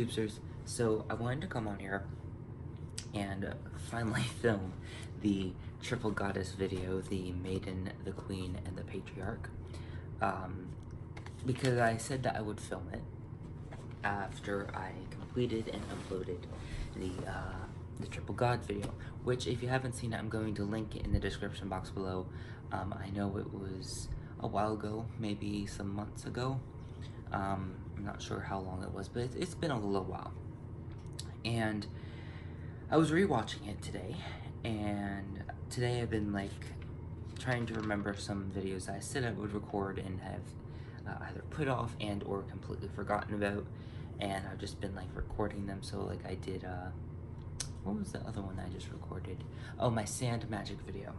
YouTubers, so I wanted to come on here and finally film the triple goddess video, the Maiden, the Queen, and the Patriarch, because I said that I would film it after I completed and uploaded the triple god video, which if you haven't seen it, I'm going to link it in the description box below. I know it was a while ago, maybe some months ago. I'm not sure how long it was, but it's been a little while. And I was rewatching it today, and today I've been like trying to remember some videos I said I would record and have either put off and or completely forgotten about, and I've just been like recording them. So like I did what was the other one I just recorded? Oh, my sand magic video.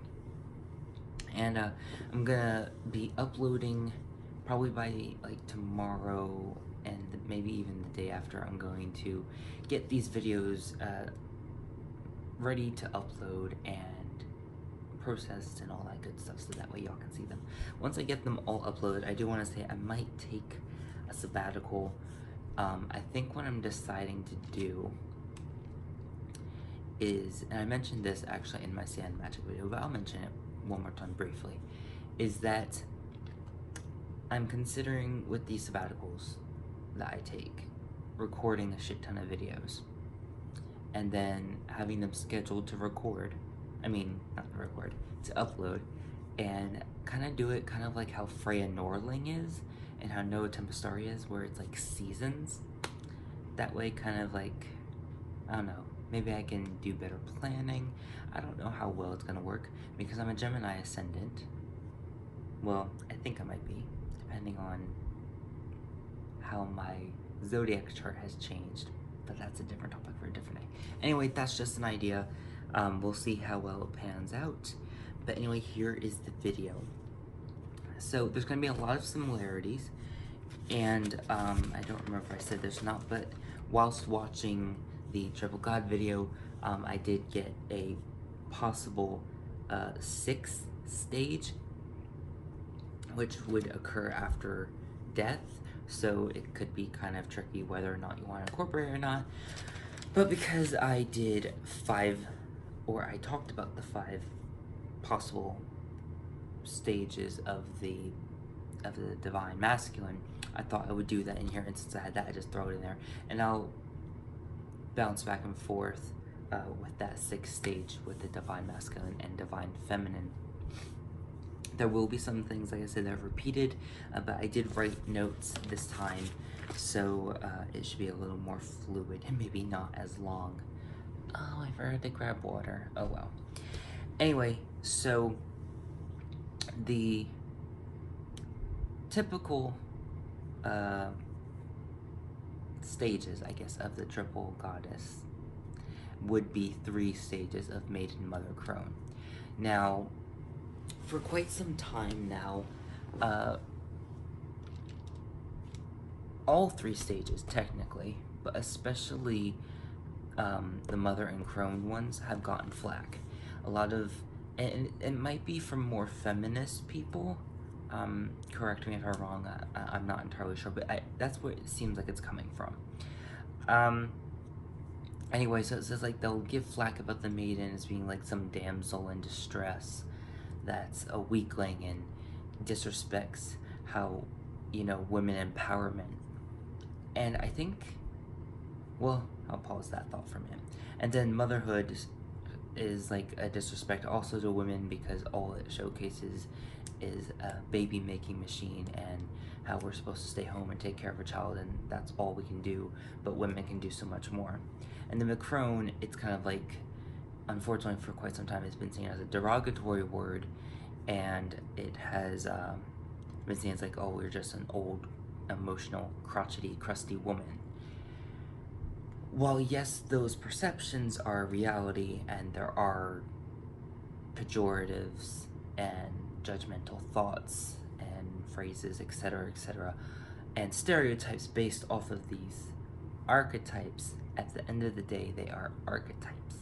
And I'm gonna be uploading probably by like tomorrow and maybe even the day after. I'm going to get these videos ready to upload and processed and all that good stuff, so that way y'all can see them. Once I get them all uploaded, I do want to say I might take a sabbatical. I think what I'm deciding to do is, and I mentioned this actually in my sand magic video, but I'll mention it one more time briefly, is that I'm considering with these sabbaticals that I take, recording a shit ton of videos and then having them scheduled to record, to upload, and kind of do it kind of like how Freya Norling is and how Noah Tempestari is, where it's like seasons. That way, kind of like, I don't know, maybe I can do better planning. I don't know how well it's gonna work because I'm a Gemini ascendant. Well, I think I might be, depending on how my zodiac chart has changed, but that's a different topic for a different day. Anyway, that's just an idea. We'll see how well it pans out. But anyway, here is the video. So there's gonna be a lot of similarities, and I don't remember if I said this or not, but whilst watching the Triple God video, I did get a possible 6th stage, which would occur after death, so it could be kind of tricky whether or not you want to incorporate it or not. But because I did 5, or I talked about the 5 possible stages of the divine masculine, I thought I would do that in here, and since I had that, I just throw it in there, and I'll bounce back and forth with that 6th stage with the divine masculine and divine feminine. There will be some things, like I said, that are repeated, but I did write notes this time, so it should be a little more fluid and maybe not as long. Oh, I forgot to grab water. Oh well. Anyway, so the typical stages, I guess, of the triple goddess would be 3 stages of Maiden, Mother, Crone. Now, for quite some time now, all 3 stages technically, but especially the Mother and Crone ones have gotten flack. A lot of, and it might be from more feminist people, correct me if I'm wrong, I'm not entirely sure, but that's where it seems like it's coming from. Anyway, so it says like they'll give flack about the Maiden as being like some damsel in distress that's a weakling and disrespects how, you know, women empowerment. And I think, well, I'll pause that thought for a minute. And then motherhood is like a disrespect also to women, because all it showcases is a baby making machine and how we're supposed to stay home and take care of a child, and that's all we can do, but women can do so much more. And then the crone, it's kind of like, unfortunately for quite some time, it's been seen as a derogatory word, and it has been seen as like, oh, we're just an old, emotional, crotchety, crusty woman. While yes, those perceptions are reality, and there are pejoratives and judgmental thoughts and phrases, etc., and stereotypes based off of these archetypes, at the end of the day, they are archetypes.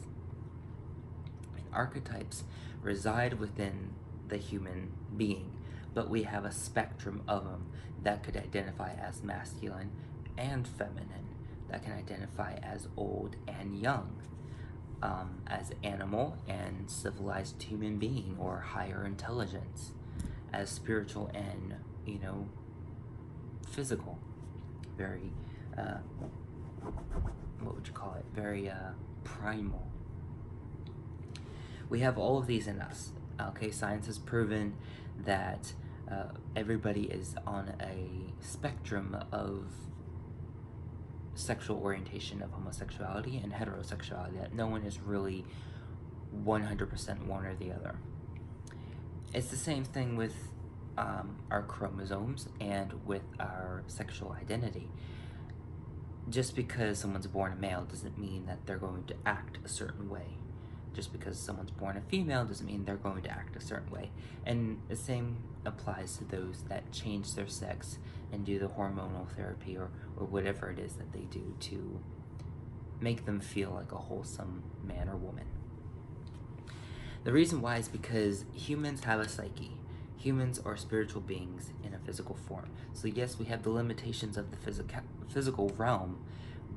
And archetypes reside within the human being, but we have a spectrum of them that could identify as masculine and feminine. that can identify as old and young, as animal and civilized human being or higher intelligence, as spiritual and, physical, very, what would you call it, very primal. We have all of these in us. Okay, science has proven that everybody is on a spectrum of sexual orientation, of homosexuality and heterosexuality, that no one is really 100% one or the other. It's the same thing with our chromosomes and with our sexual identity. Just because someone's born a male doesn't mean that they're going to act a certain way. Just because someone's born a female doesn't mean they're going to act a certain way. And the same applies to those that change their sex and do the hormonal therapy or whatever it is that they do to make them feel like a wholesome man or woman. The reason why is because humans have a psyche. Humans are spiritual beings in a physical form. So yes, we have the limitations of the physical realm,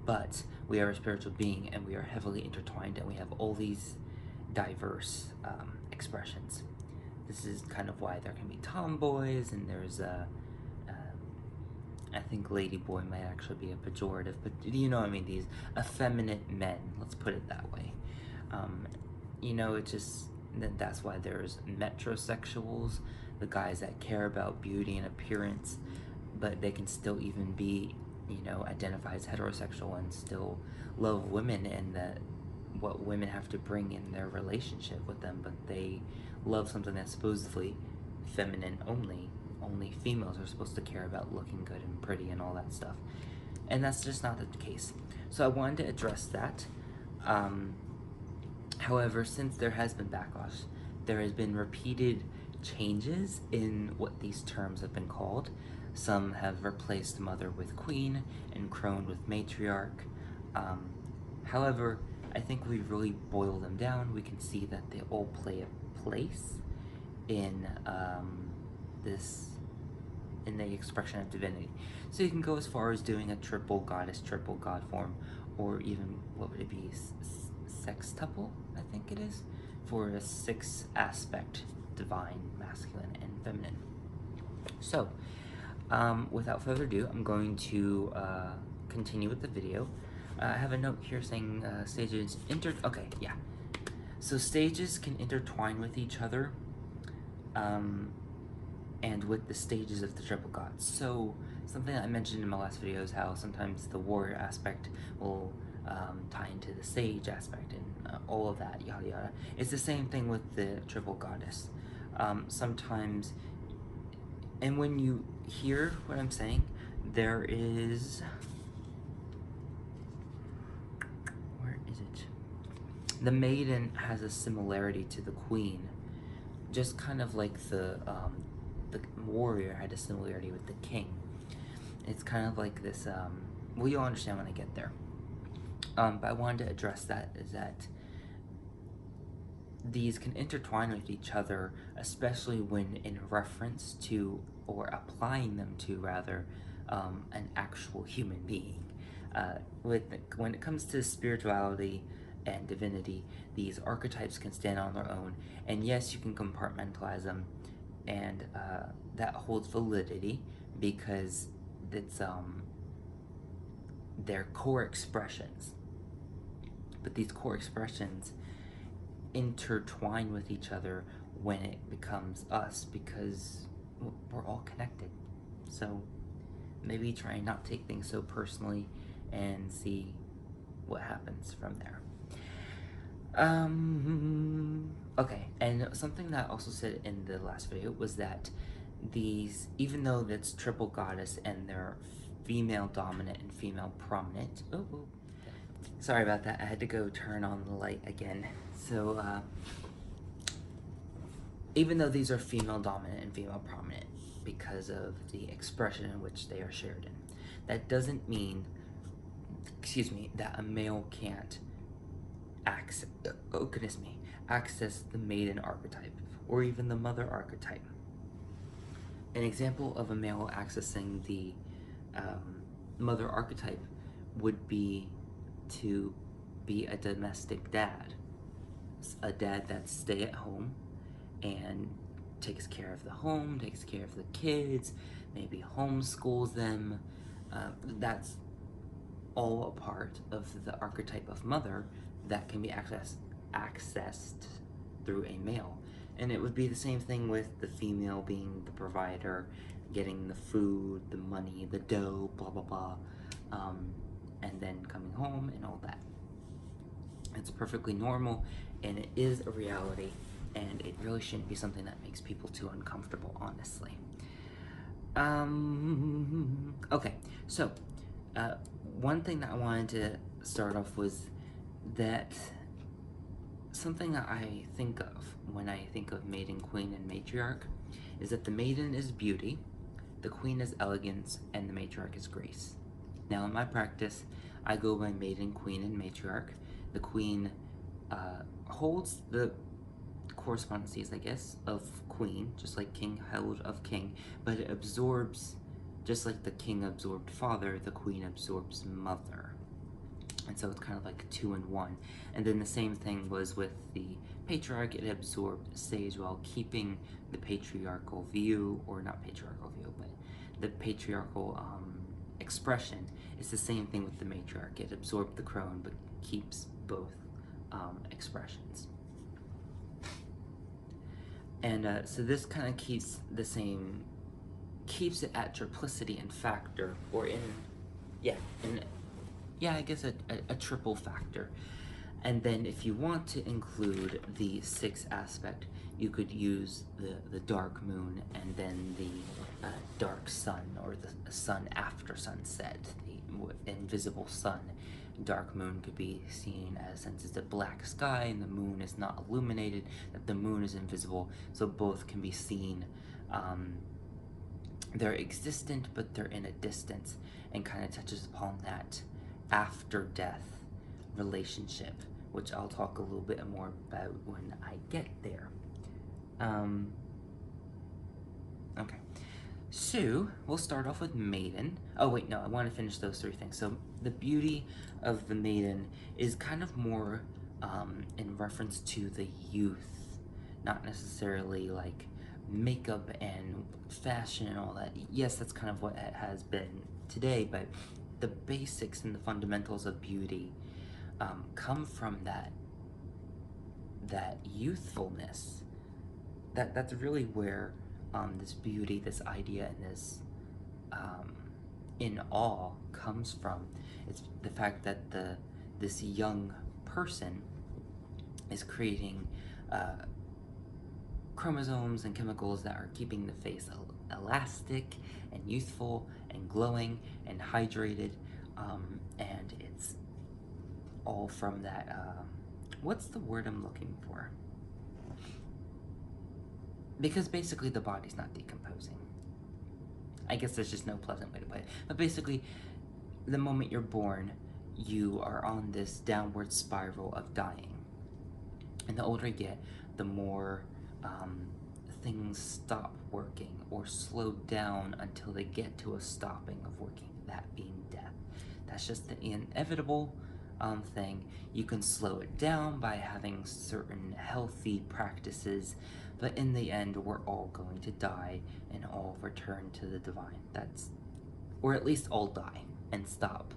but we are a spiritual being and we are heavily intertwined, and we have all these diverse expressions. This is kind of why there can be tomboys, and there's I think ladyboy might actually be a pejorative, but you know what I mean, these effeminate men, let's put it that way. It just, that's why there's metrosexuals, the guys that care about beauty and appearance, but they can still even be, identify as heterosexual and still love women, and that what women have to bring in their relationship with them, but they love something that's supposedly feminine only. Only females are supposed to care about looking good and pretty and all that stuff. And that's just not the case. So I wanted to address that. However, since there has been backlash, there has been repeated changes in what these terms have been called. Some have replaced mother with queen and crone with matriarch. However, I think we really boil them down. We can see that they all play a place in in the expression of divinity. So you can go as far as doing a triple goddess, triple god form, or even, what would it be, sextuple, I think it is, for a 6 aspect, divine, masculine, and feminine. So, without further ado, I'm going to continue with the video. I have a note here saying stages okay, yeah. So stages can intertwine with each other, and with the stages of the triple gods. So something that I mentioned in my last video is how sometimes the warrior aspect will tie into the sage aspect and all of that, yada yada. It's the same thing with the triple goddess. Sometimes, and when you hear what I'm saying, there is, where is it? The maiden has a similarity to the queen, just kind of like the warrior had a similarity with the king. It's kind of like this, well, you'll understand when I get there. But I wanted to address that, is that these can intertwine with each other, especially when in reference to, or applying them to rather, an actual human being. When it comes to spirituality and divinity, these archetypes can stand on their own, and yes, you can compartmentalize them, and that holds validity because it's their core expressions. But these core expressions intertwine with each other when it becomes us, because we're all connected. So maybe try and not take things so personally and see what happens from there. Okay, and something that I also said in the last video was that these, even though that's triple goddess and they're female dominant and female prominent, sorry about that, I had to go turn on the light again. So even though these are female dominant and female prominent because of the expression in which they are shared in, that doesn't mean, that a male can't access the maiden archetype or even the mother archetype. An example of a male accessing the mother archetype would be to be a domestic dad, a dad that's stay at home and takes care of the home, takes care of the kids, maybe homeschools them. That's all a part of the archetype of mother that can be accessed through a male. And it would be the same thing with the female being the provider, getting the food, the money, the dough, blah blah blah, and then coming home and all that. It's perfectly normal, and it is a reality, and it really shouldn't be something that makes people too uncomfortable, honestly. Okay, so one thing that I wanted to start off was that something that I think of when I think of Maiden, Queen, and Matriarch is that the Maiden is beauty, the Queen is elegance, and the Matriarch is grace. Now, in my practice, I go by Maiden, Queen, and Matriarch. The Queen holds the correspondences, I guess, of Queen, just like King held of King, but it absorbs, just like the King absorbed father, the Queen absorbs mother. And so it's kind of like 2 in 1. And then the same thing was with the Patriarch. It absorbed sage while keeping the patriarchal view, or not patriarchal view, but the patriarchal expression. It's the same thing with the Matriarch. It absorbed the crone, but keeps both expressions. And so this kind of keeps the same, keeps it at triplicity in factor, or I guess a triple factor. And then if you want to include the 6th aspect, you could use the dark moon and then the dark sun, or the sun after sunset, the invisible sun. Dark moon could be seen as, since it's a black sky and the moon is not illuminated, that the moon is invisible, so both can be seen. They're existent, but they're in a distance, and kind of touches upon that after death relationship, which I'll talk a little bit more about when I get there. Okay, so we'll start off with Maiden. Oh wait, no, I want to finish those 3 things. So the beauty of the Maiden is kind of more in reference to the youth, not necessarily like makeup and fashion and all that. Yes, that's kind of what it has been today, but the basics and the fundamentals of beauty come from that youthfulness. That's really where this beauty, this idea, and this in awe comes from. It's the fact that this young person is creating chromosomes and chemicals that are keeping the face elastic and youthful and glowing and hydrated, and it's all from that, what's the word I'm looking for? Because basically the body's not decomposing. I guess there's just no pleasant way to put it. But basically, the moment you're born, you are on this downward spiral of dying. And the older you get, the more things stop working or slow down until they get to a stopping of working, that being death. That's just the inevitable thing. You can slow it down by having certain healthy practices, but in the end, we're all going to die and all return to the divine. Or at least all die and stop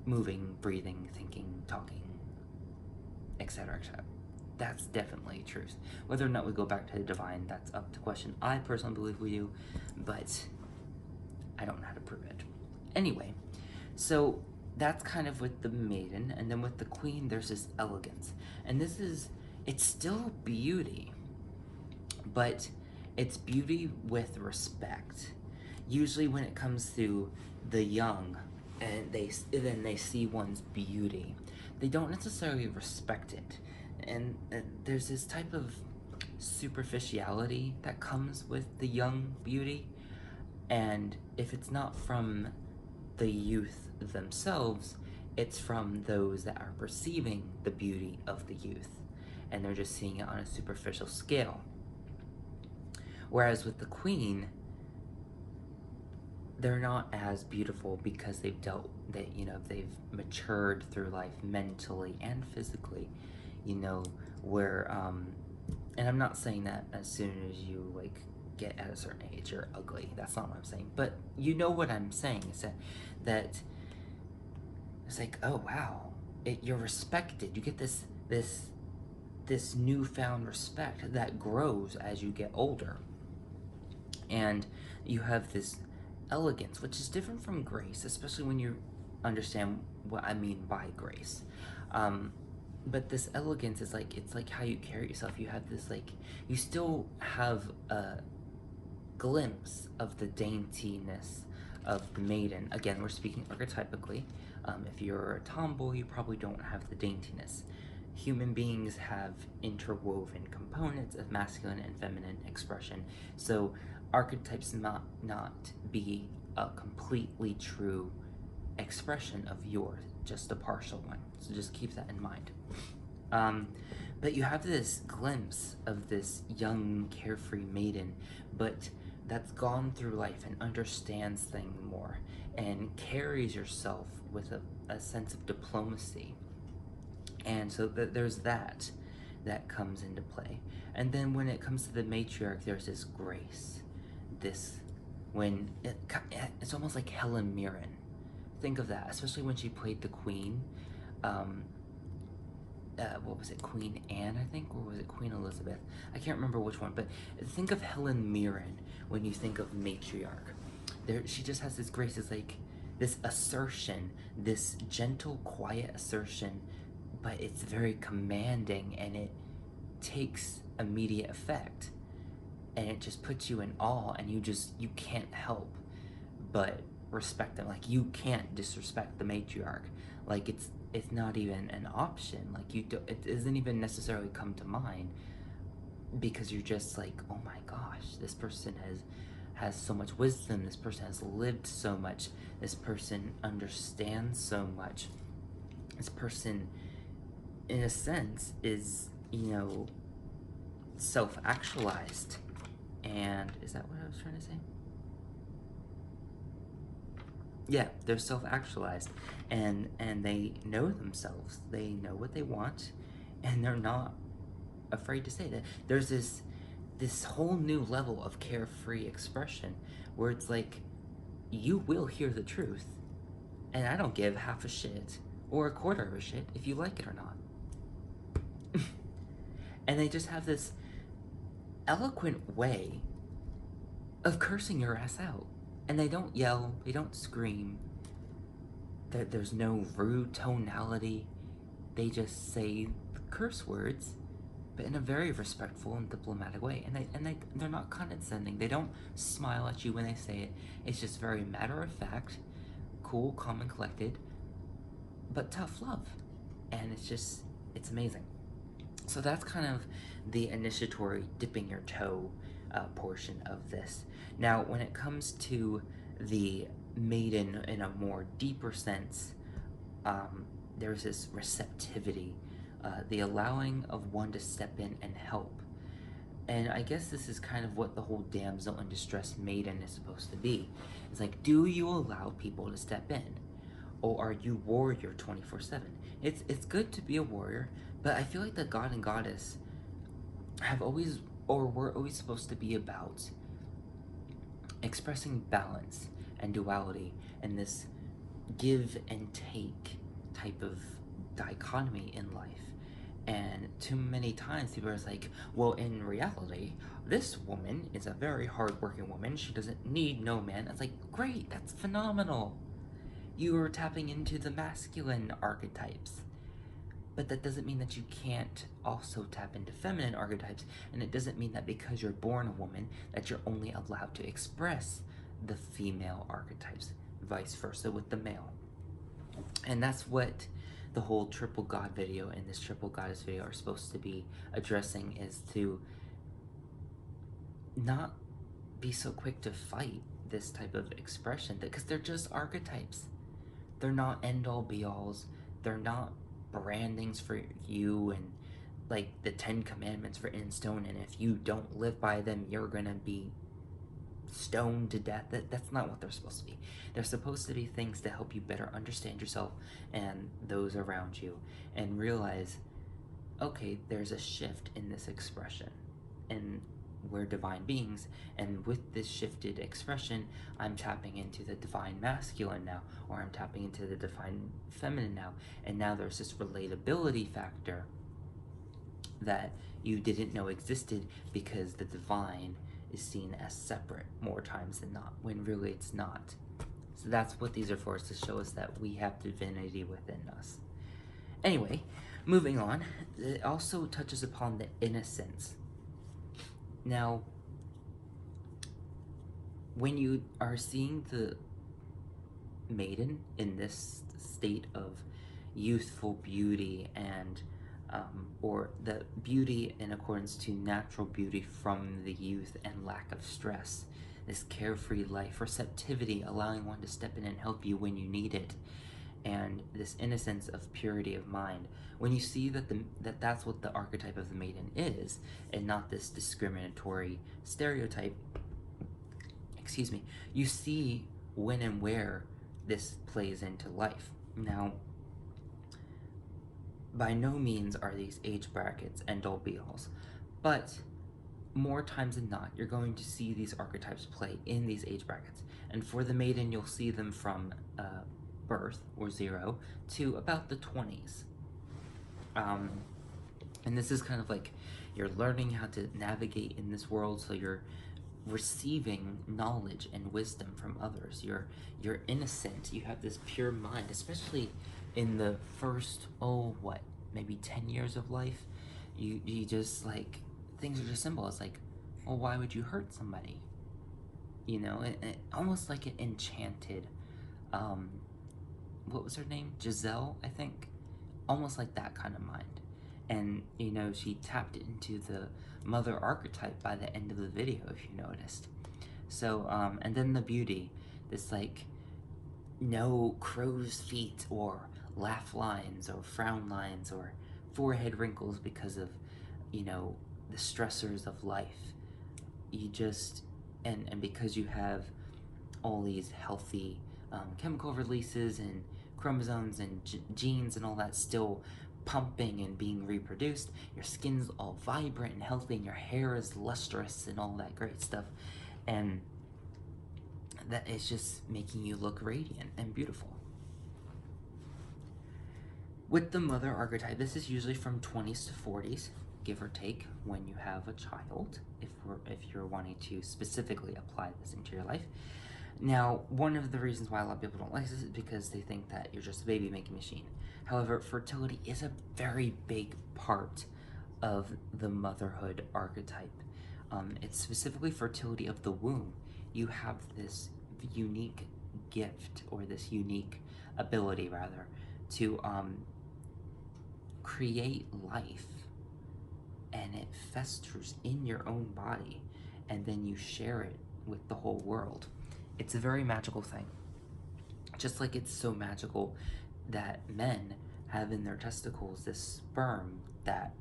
moving, breathing, thinking, talking, etc., etc. That's definitely truth. Whether or not we go back to the divine, that's up to question. I personally believe we do, but I don't know how to prove it. Anyway, so that's kind of with the Maiden, and then with the Queen, there's this elegance. And it's still beauty, but it's beauty with respect. Usually when it comes to the young, and they see one's beauty, they don't necessarily respect it. And there's this type of superficiality that comes with the young beauty, and if it's not from the youth themselves, it's from those that are perceiving the beauty of the youth, and they're just seeing it on a superficial scale. Whereas with the Queen, they're not as beautiful because they've matured through life mentally and physically, you know, where and I'm not saying that as soon as you like get at a certain age you're ugly. That's not what I'm saying. But you know what I'm saying is that it's like, oh wow, you're respected. You get this newfound respect that grows as you get older. And you have this elegance, which is different from grace, especially when you understand what I mean by grace. Um, but this elegance is like, it's like how you carry yourself. You have this, like, you still have a glimpse of the daintiness of the maiden. Again, we're speaking archetypically. If you're a tomboy, you probably don't have the daintiness. Human beings have interwoven components of masculine and feminine expression, so archetypes not be a completely true expression of yours, just a partial one. So just keep that in mind. But you have this glimpse of this young, carefree maiden, but that's gone through life and understands things more and carries yourself with a sense of diplomacy. And so there's that comes into play. And then when it comes to the matriarch, there's this grace. This, it's almost like Helen Mirren. Think of that, especially when she played the queen. Um, what was it, Queen Anne, I think, or was it Queen Elizabeth? I can't remember which one, but think of Helen Mirren when you think of matriarch. She just has this grace. It's like this assertion, this gentle, quiet assertion, but it's very commanding and it takes immediate effect, and it just puts you in awe, and you can't help but respect them. Like, you can't disrespect the matriarch. Like, it's not even an option. Like, it doesn't even necessarily come to mind, because you're just like, oh my gosh, this person has so much wisdom, this person has lived so much, this person understands so much, this person in a sense is, self-actualized. And is that what I was trying to say? Yeah, they're self-actualized, and they know themselves. They know what they want, and they're not afraid to say that. There's this whole new level of carefree expression where it's like, you will hear the truth, and I don't give half a shit or a quarter of a shit if you like it or not. And they just have this eloquent way of cursing your ass out. And they don't yell, they don't scream, there's no rude tonality. They just say curse words, but in a very respectful and diplomatic way. And they're not condescending. They don't smile at you when they say it. It's just very matter of fact, cool, calm, and collected, but tough love. And it's amazing. So that's kind of the initiatory dipping your toe portion of this. Now, when it comes to the maiden in a more deeper sense, there's this receptivity, the allowing of one to step in and help. And I guess this is kind of what the whole damsel in distress maiden is supposed to be. It's like, do you allow people to step in? Or are you warrior 24/7? It's good to be a warrior, but I feel like the god and goddess were always supposed to be about expressing balance and duality and this give and take type of dichotomy in life. And too many times people are like, well, in reality, this woman is a very hardworking woman. She doesn't need no man. It's like, great, that's phenomenal. You are tapping into the masculine archetypes. But that doesn't mean that you can't also tap into feminine archetypes, and it doesn't mean that because you're born a woman that you're only allowed to express the female archetypes, vice versa with the male. And that's what the whole triple god video and this triple goddess video are supposed to be addressing, is to not be so quick to fight this type of expression, because they're just archetypes. They're not end-all be-alls. They're not brandings for you and like the 10 commandments written in stone, and if you don't live by them, you're gonna be stoned to death. That's not what they're supposed to be. They're supposed to be things to help you better understand yourself and those around you, and realize, okay, there's a shift in this expression, and we're divine beings, and with this shifted expression, I'm tapping into the divine masculine now, or I'm tapping into the divine feminine now, and now there's this relatability factor that you didn't know existed, because the divine is seen as separate more times than not, when really it's not. So that's what these are for, is to show us that we have divinity within us. Anyway, moving on, it also touches upon the innocence. Now, when you are seeing the maiden in this state of youthful beauty and or the beauty in accordance to natural beauty from the youth and lack of stress, this carefree life, receptivity, allowing one to step in and help you when you need it, and this innocence of purity of mind. When you see that that's what the archetype of the maiden is, and not this discriminatory stereotype, excuse me, you see when and where this plays into life. Now, by no means are these age brackets end-all be-alls, but more times than not, you're going to see these archetypes play in these age brackets. And for the maiden, you'll see them from birth, or 0, to about the 20s. And this is kind of like you're learning how to navigate in this world, so you're receiving knowledge and wisdom from others. You're innocent. You have this pure mind, especially in the first, maybe 10 years of life. You just, like, things are just simple. It's like, well, why would you hurt somebody? You know, it almost like an enchanted, what was her name? Giselle, I think. Almost like that kind of mind. And, you know, she tapped into the mother archetype by the end of the video, if you noticed. So, and then the beauty, this, like, no crow's feet or laugh lines or frown lines or forehead wrinkles because of, you know, the stressors of life. You just, and because you have all these healthy chemical releases and chromosomes and genes and all that still pumping and being reproduced, your skin's all vibrant and healthy, and your hair is lustrous and all that great stuff, and that is just making you look radiant and beautiful. With the mother archetype, this is usually from 20s to 40s, give or take, when you have a child, if you're wanting to specifically apply this into your life. Now, one of the reasons why a lot of people don't like this is because they think that you're just a baby-making machine. However, fertility is a very big part of the motherhood archetype. It's specifically fertility of the womb. You have this unique gift, or this unique ability, rather, to create life, and it festers in your own body, and then you share it with the whole world. It's a very magical thing. Just like it's so magical that men have in their testicles this sperm that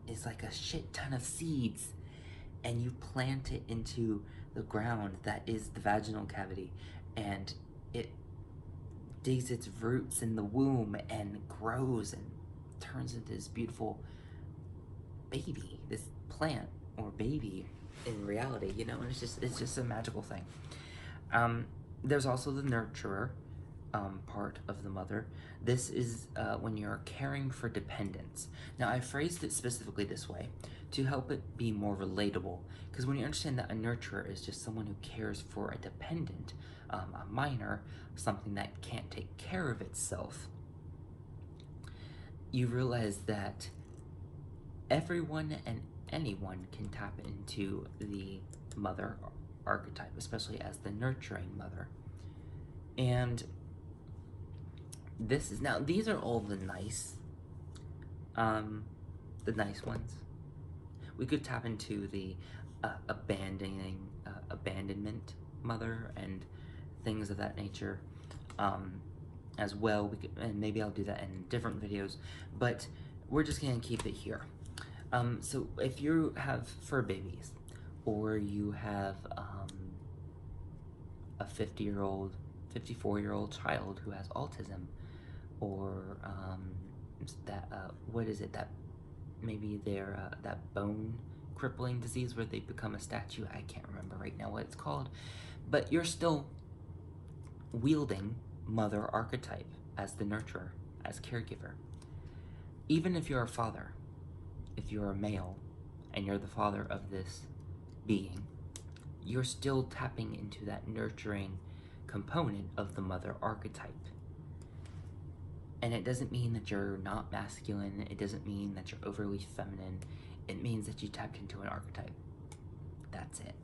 is like a shit ton of seeds, and you plant it into the ground that is the vaginal cavity, and it digs its roots in the womb and grows and turns into this beautiful baby, this plant or baby in reality, you know, and it's just a magical thing. There's also the nurturer part of the mother. This is when you're caring for dependents. Now, I phrased it specifically this way to help it be more relatable, because when you understand that a nurturer is just someone who cares for a dependent, a minor, something that can't take care of itself, you realize that everyone and anyone can tap into the mother archetype, especially as the nurturing mother. And this is, now these are all the nice ones. We could tap into the abandonment mother and things of that nature as well. And maybe I'll do that in different videos, but we're just gonna keep it here. So if you have fur babies, or you have a 50-year-old, 54-year-old child who has autism, or what is it, that maybe they're that bone crippling disease where they become a statue. I can't remember right now what it's called, but you're still wielding mother archetype as the nurturer, as caregiver. Even if you're a father, if you're a male and you're the father of this being, you're still tapping into that nurturing component of the mother archetype. And it doesn't mean that you're not masculine, it doesn't mean that you're overly feminine, it means that you tapped into an archetype. That's it.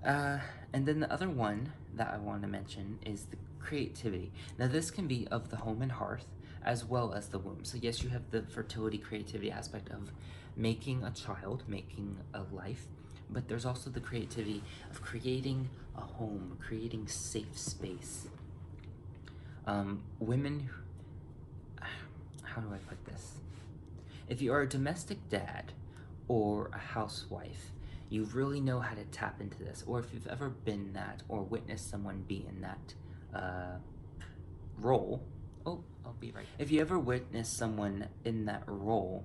And then the other one that I want to mention is the creativity. Now this can be of the home and hearth as well as the womb. So yes, you have the fertility creativity aspect of making a child, making a life, but there's also the creativity of creating a home, creating safe space. Women, how do I put this? If you are a domestic dad or a housewife, you really know how to tap into this. Or if you've ever been that or witnessed someone be in that role, oh, I'll be right. If you ever witnessed someone in that role,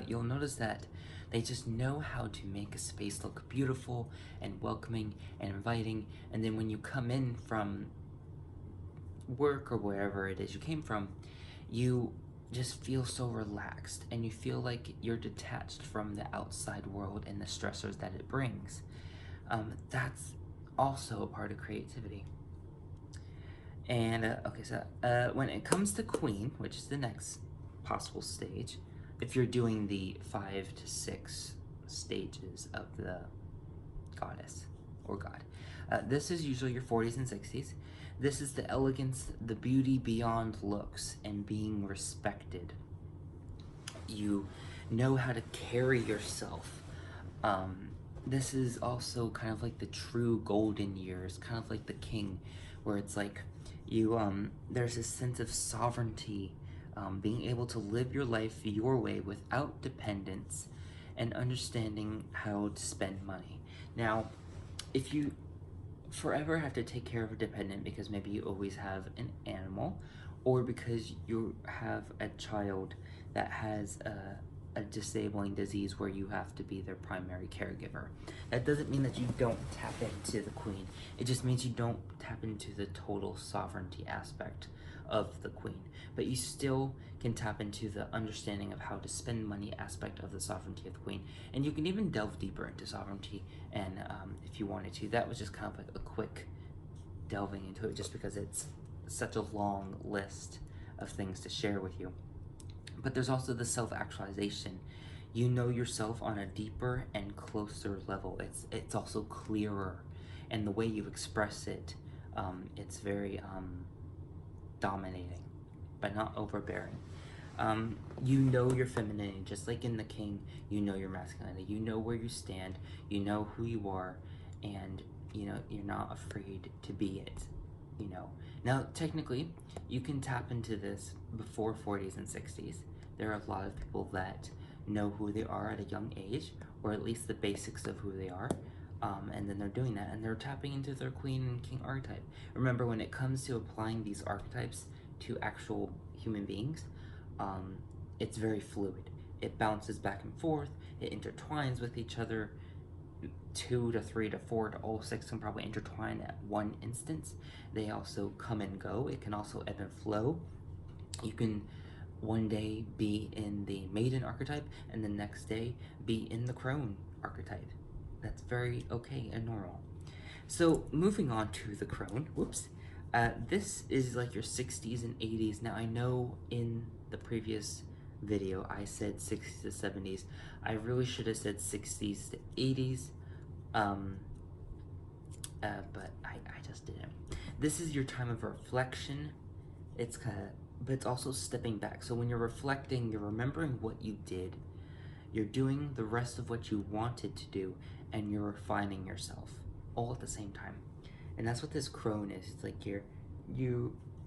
you'll notice that they just know how to make a space look beautiful and welcoming and inviting. And then when you come in from work or wherever it is you came from, you just feel so relaxed and you feel like you're detached from the outside world and the stressors that it brings. That's also a part of creativity. And okay, so when it comes to queen, which is the next possible stage, if you're doing the 5 to 6 stages of the goddess or god, this is usually your 40s and 60s. This is the elegance, the beauty beyond looks, and being respected. You know how to carry yourself. This is also kind of like the true golden years, kind of like the king, where it's like you, there's a sense of sovereignty, being able to live your life your way without dependence, and understanding how to spend money. Now, if you forever have to take care of a dependent because maybe you always have an animal, or because you have a child that has a disabling disease where you have to be their primary caregiver. That doesn't mean that you don't tap into the queen. It just means you don't tap into the total sovereignty aspect of the queen. But you still can tap into the understanding of how to spend money aspect of the sovereignty of the queen. And you can even delve deeper into sovereignty, and if you wanted to. That was just kind of like a quick delving into it, just because it's such a long list of things to share with you. But there's also the self-actualization. You know yourself on a deeper and closer level. It's also clearer, and the way you express it, it's very dominating, but not overbearing. You know your femininity, just like in the king. You know your masculinity. You know where you stand. You know who you are, and you know you're not afraid to be it. You know. Now, technically, you can tap into this before 40s and 60s. There are a lot of people that know who they are at a young age, or at least the basics of who they are, and then they're doing that, and they're tapping into their queen and king archetype. Remember, when it comes to applying these archetypes to actual human beings, it's very fluid. It bounces back and forth, it intertwines with each other. 2 to 3 to 4 to all 6 can probably intertwine at one instance. They also come and go. It can also ebb and flow. You can one day be in the Maiden archetype and the next day be in the crone archetype. That's very okay and normal. So moving on to the crone, whoops. This is like your 60s and 80s. Now I know in the previous video I said 60s to 70s. I really should have said 60s to 80s. But I just didn't. This is your time of reflection. It's but it's also stepping back. So when you're reflecting, you're remembering what you did, you're doing the rest of what you wanted to do, and you're refining yourself all at the same time. And that's what this crone is. It's like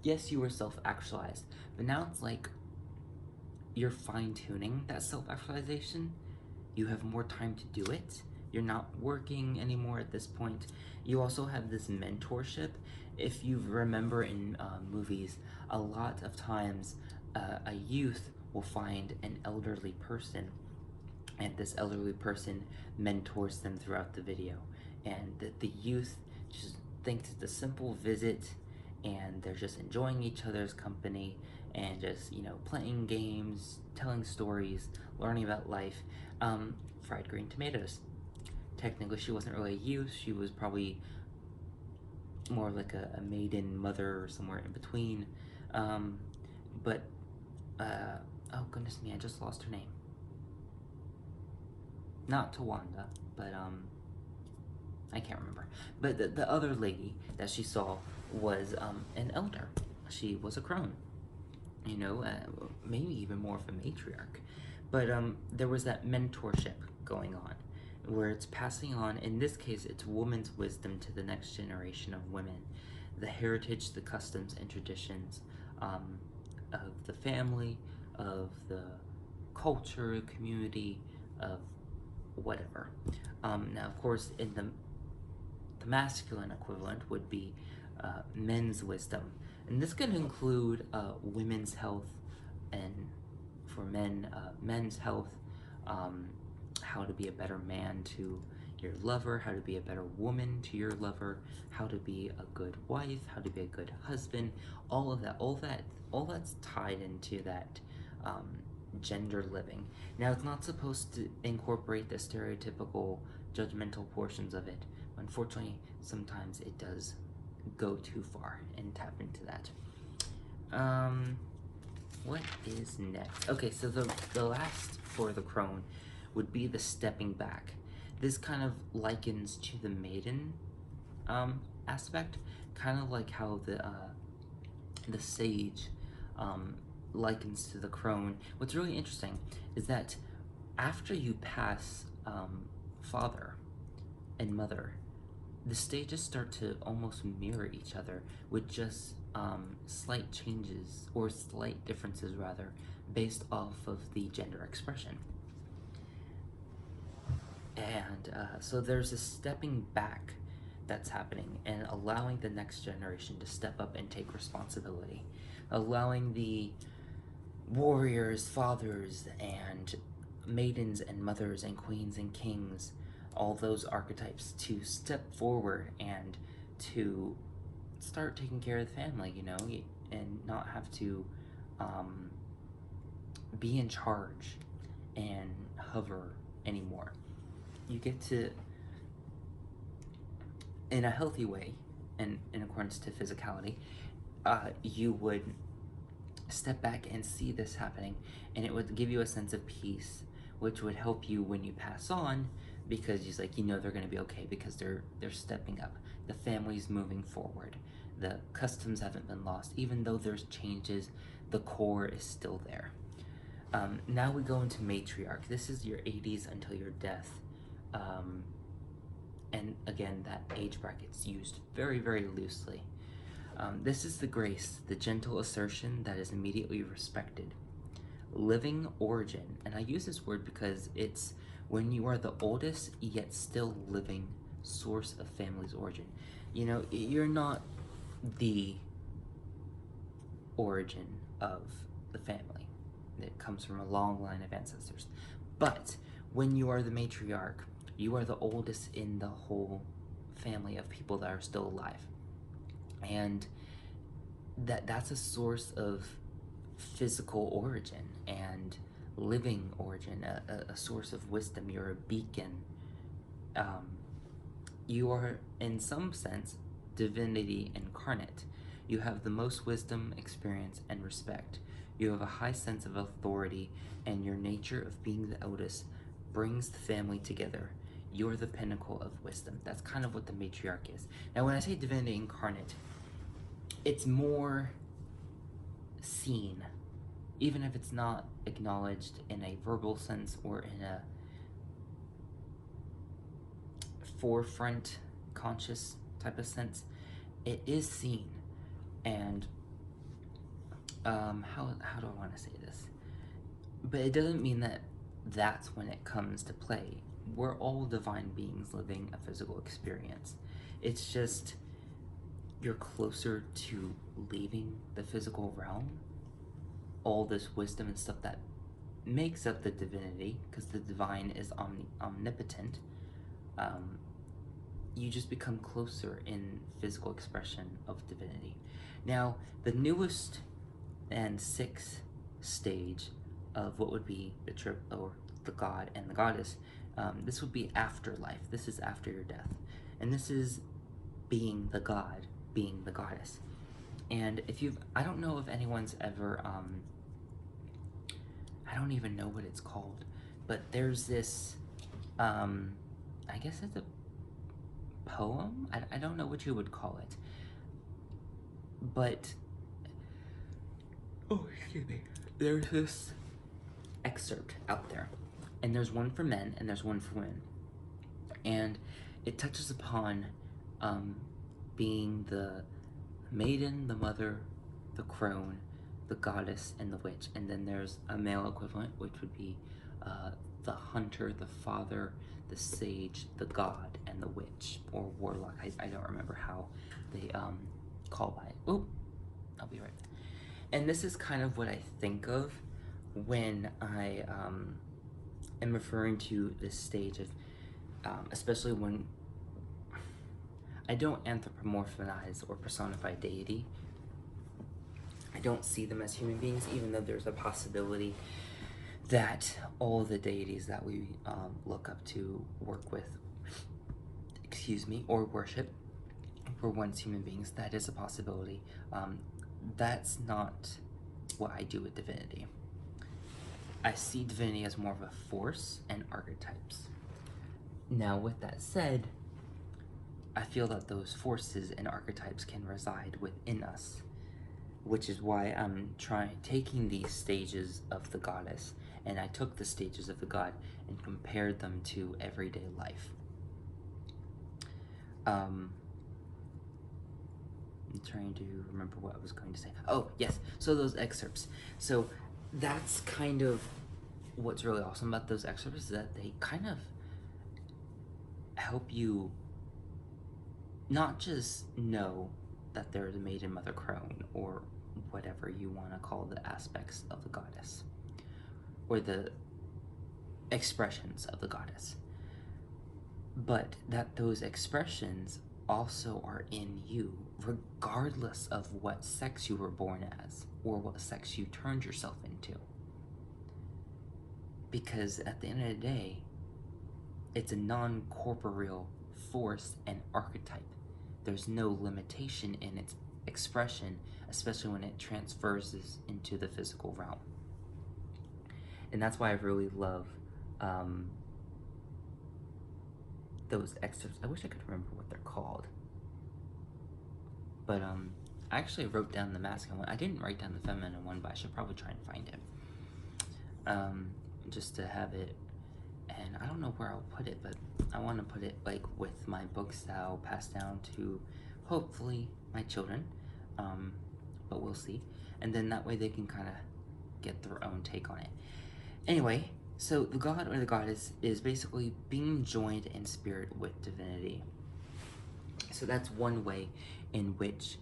yes, you were self-actualized, but now it's like you're fine-tuning that self-actualization. You have more time to do it, you're not working anymore at this point. You also have this mentorship. If you remember in movies, a lot of times a youth will find an elderly person, and this elderly person mentors them throughout the video. And the youth just thinks it's a simple visit, and they're just enjoying each other's company and just, you know, playing games, telling stories, learning about life. Fried green tomatoes. Technically, she wasn't really a youth, she was probably more like a maiden mother or somewhere in between. But, oh goodness me, I just lost her name. Not Tawanda, but, I can't remember. But the other lady that she saw was an elder. She was a crone, you know, maybe even more of a matriarch. But there was that mentorship going on where it's passing on, in this case, it's woman's wisdom to the next generation of women, the heritage, the customs, and traditions of the family, of the culture, community, of whatever. Now, of course, in the masculine equivalent would be men's wisdom. And this can include women's health, and for men, men's health, how to be a better man to your lover, how to be a better woman to your lover, how to be a good wife, how to be a good husband, all of that, all that's tied into that gender living. Now, it's not supposed to incorporate the stereotypical judgmental portions of it. Unfortunately, sometimes it does go too far and tap into that. What is next? Okay, so the last for the crone would be the stepping back. This kind of likens to the maiden aspect, kind of like how the sage likens to the crone. What's really interesting is that after you pass father and mother, the stages start to almost mirror each other with just slight changes, or slight differences rather, based off of the gender expression. And so there's a stepping back that's happening and allowing the next generation to step up and take responsibility, allowing the warriors, fathers, and maidens and mothers and queens and kings, all those archetypes, to step forward and to start taking care of the family, you know, and not have to be in charge and hover anymore. You get to, in a healthy way, and in accordance to physicality, you would step back and see this happening, and it would give you a sense of peace, which would help you when you pass on, because you're like, you know, they're going to be okay because they're stepping up. The family's moving forward. The customs haven't been lost. Even though there's changes, the core is still there. Now we go into matriarch. This is your 80s until your death. And again, that age bracket's used very, very loosely. This is the grace, the gentle assertion that is immediately respected. Living origin, and I use this word because it's when you are the oldest yet still living source of family's origin. You know, you're not the origin of the family. It comes from a long line of ancestors. But when you are the matriarch, you are the oldest in the whole family of people that are still alive. And that's a source of physical origin and living origin, a source of wisdom. You're a beacon. You are, in some sense, divinity incarnate. You have the most wisdom, experience, and respect. You have a high sense of authority, and your nature of being the eldest brings the family together. You're the pinnacle of wisdom. That's kind of what the matriarch is. Now, when I say divinity incarnate, it's more seen, even if it's not acknowledged in a verbal sense or in a forefront conscious type of sense. It is seen. And how do I want to say this? But it doesn't mean that that's when it comes to play. We're all divine beings living a physical experience. It's just you're closer to leaving the physical realm. All this wisdom and stuff that makes up the divinity, because the divine is omnipotent, you just become closer in physical expression of divinity. Now, the newest and sixth stage of what would be the trip, or the god and the goddess, this would be afterlife. This is after your death, and this is being the god, being the goddess. And if you've, I don't know if anyone's ever, I don't even know what it's called, but there's this, I guess it's a poem? I don't know what you would call it, but, oh, excuse me, there's this excerpt out there, and there's one for men and there's one for women, and it touches upon being the maiden, the mother, the crone, the goddess, and the witch. And then there's a male equivalent, which would be the hunter, the father, the sage, the god, and the witch, or warlock. I don't remember how they call by it. Oh, I'll be right. And this is kind of what I think of when I am referring to this stage of, especially when I don't anthropomorphize or personify deity. I don't see them as human beings, even though there's a possibility that all the deities that we look up to, work with, excuse me, or worship were once human beings. That is a possibility. That's not what I do with divinity. I see divinity as more of a force and archetypes. Now, with that said, I feel that those forces and archetypes can reside within us, which is why I'm taking these stages of the goddess, and I took the stages of the god and compared them to everyday life. I'm trying to remember what I was going to say. Oh, yes, so those excerpts. So that's kind of what's really awesome about those excerpts, is that they kind of help you not just know that there's a maiden, mother, crone, or whatever you want to call the aspects of the goddess, or the expressions of the goddess, but that those expressions also are in you, regardless of what sex you were born as, or what sex you turned yourself into. Because at the end of the day, it's a non-corporeal force and archetype. There's no limitation in its expression, especially when it transfers into the physical realm. And that's why I really love those excerpts. I wish I could remember what they're called. But I actually wrote down the masculine one. I didn't write down the feminine one, but I should probably try and find it. Just to have it. And I don't know where I'll put it, but I want to put it like with my books that I'll pass down to hopefully my children, but we'll see. And then that way they can kind of get their own take on it. Anyway, so the god or the goddess is basically being joined in spirit with divinity. So that's one way in which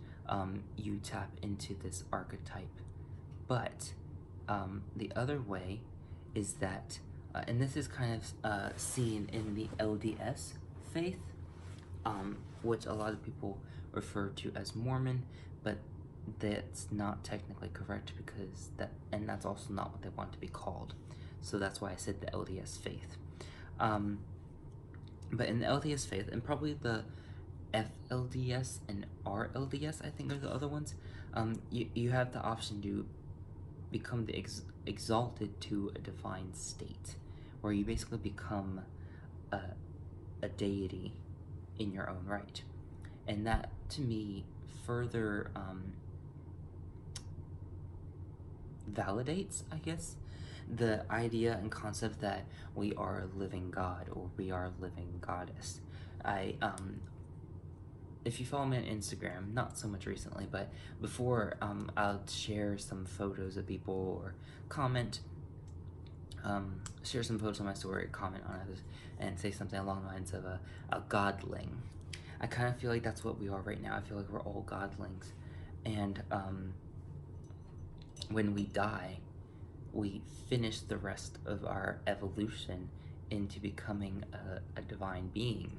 you tap into this archetype. But the other way is that and this is kind of seen in the LDS faith, which a lot of people refer to as Mormon, but that's not technically correct, because that's also not what they want to be called. So that's why I said the LDS faith. But in the LDS faith, and probably the FLDS and RLDS, I think are the other ones, you have the option to become exalted to a divine state, where you basically become a deity in your own right. And that, to me, further validates, I guess, the idea and concept that we are a living god, or we are a living goddess. If you follow me on Instagram, not so much recently, but before, I'll share some photos of people or comment share some photos on my story, comment on others, and say something along the lines of a godling. I kind of feel like that's what we are right now. I feel like we're all godlings. And when we die, we finish the rest of our evolution into becoming a divine being.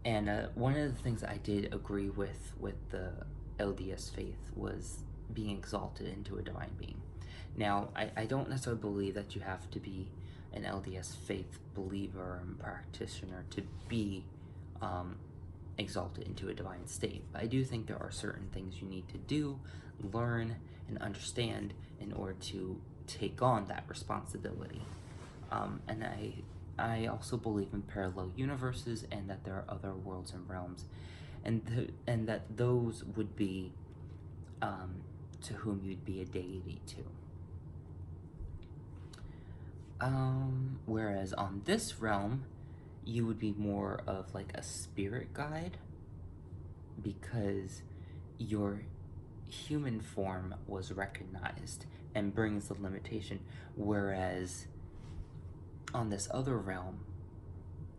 And one of the things I did agree with the LDS faith was being exalted into a divine being. Now, I don't necessarily believe that you have to be an LDS faith believer and practitioner to be exalted into a divine state. But I do think there are certain things you need to do, learn, and understand in order to take on that responsibility. And I also believe in parallel universes and that there are other worlds and realms, and that those would be to whom you'd be a deity to. Whereas on this realm, you would be more of like a spirit guide because your human form was recognized and brings the limitation, whereas on this other realm,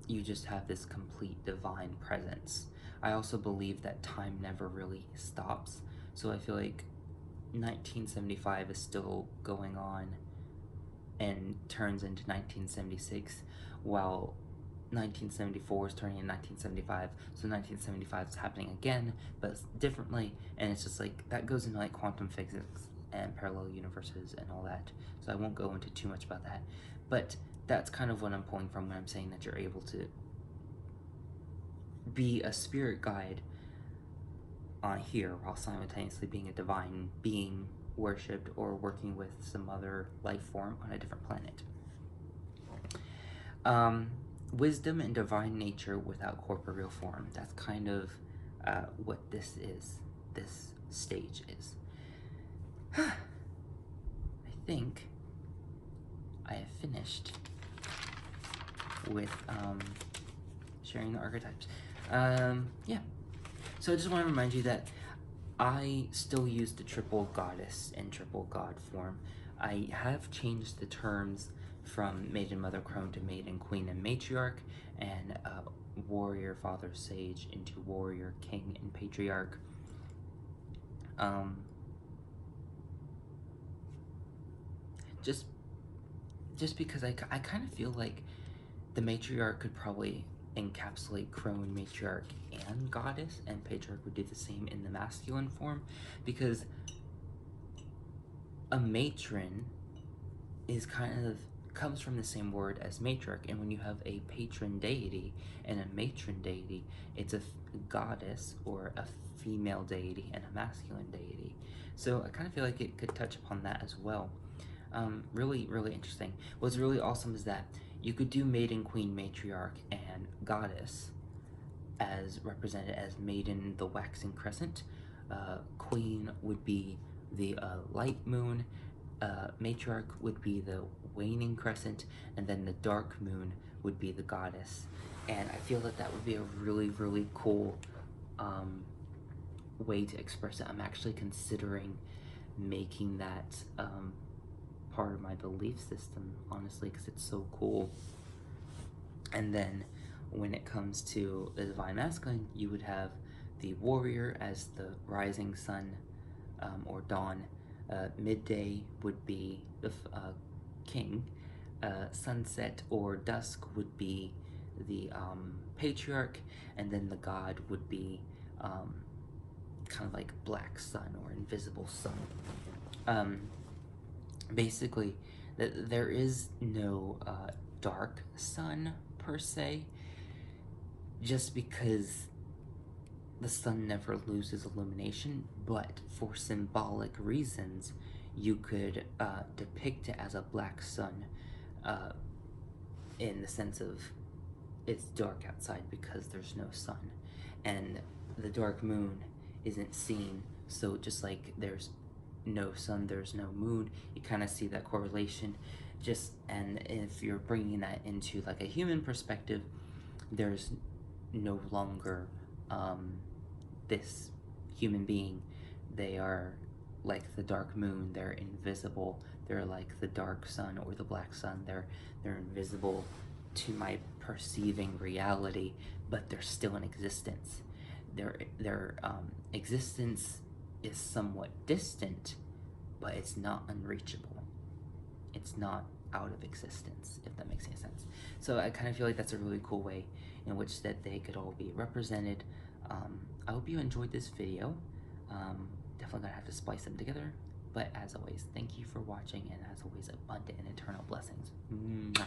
you just have this complete divine presence. I also believe that time never really stops, so I feel like 1975 is still going on and turns into 1976, while 1974 is turning into 1975, so 1975 is happening again, but differently, and it's just like, that goes into like quantum physics and parallel universes and all that, so I won't go into too much about that, but that's kind of what I'm pulling from when I'm saying that you're able to be a spirit guide on here while simultaneously being a divine being worshipped or working with some other life form on a different planet. Wisdom and divine nature without corporeal form. That's kind of what this stage is. I think I have finished with sharing the archetypes. Yeah. So I just want to remind you that I still use the triple goddess and triple god form. I have changed the terms from Maiden, Mother, Crone to Maiden, Queen, and Matriarch, and Warrior, Father, Sage into Warrior, King, and Patriarch. Just because I kind of feel like the Matriarch could probably encapsulate Crone, Matriarch, and Goddess, and Patriarch would do the same in the masculine form, because a matron is comes from the same word as matriarch, and when you have a patron deity and a matron deity, it's a goddess or a female deity and a masculine deity. So I kind of feel like it could touch upon that as well. Really, really interesting. What's really awesome is that you could do Maiden, Queen, Matriarch, and Goddess as represented as Maiden, the waxing crescent. Queen would be the light moon. Matriarch would be the waning crescent, and then the dark moon would be the goddess. And I feel that that would be a really, really cool way to express it. I'm actually considering making that part of my belief system, honestly, because it's so cool. And then when it comes to the divine masculine, you would have the warrior as the rising sun or dawn. Midday would be the king. Sunset or dusk would be the patriarch, and then the god would be kind of like black sun or invisible sun. Basically, there is no dark sun per se, just because the sun never loses illumination, but for symbolic reasons, you could depict it as a black sun in the sense of it's dark outside because there's no sun, and the dark moon isn't seen, so just like there's no sun, there's no moon, you kind of see that correlation. And if you're bringing that into like a human perspective, there's no longer this human being. They are like the dark moon, they're invisible, They're like the dark sun or the black sun. They're invisible to my perceiving reality, but they're still in existence. Their existence is somewhat distant, but it's not unreachable. It's not out of existence, if that makes any sense. So I kind of feel like that's a really cool way in which that they could all be represented. I hope you enjoyed this video. Definitely gonna have to splice them together. But as always, thank you for watching, and as always, abundant and eternal blessings. Mwah.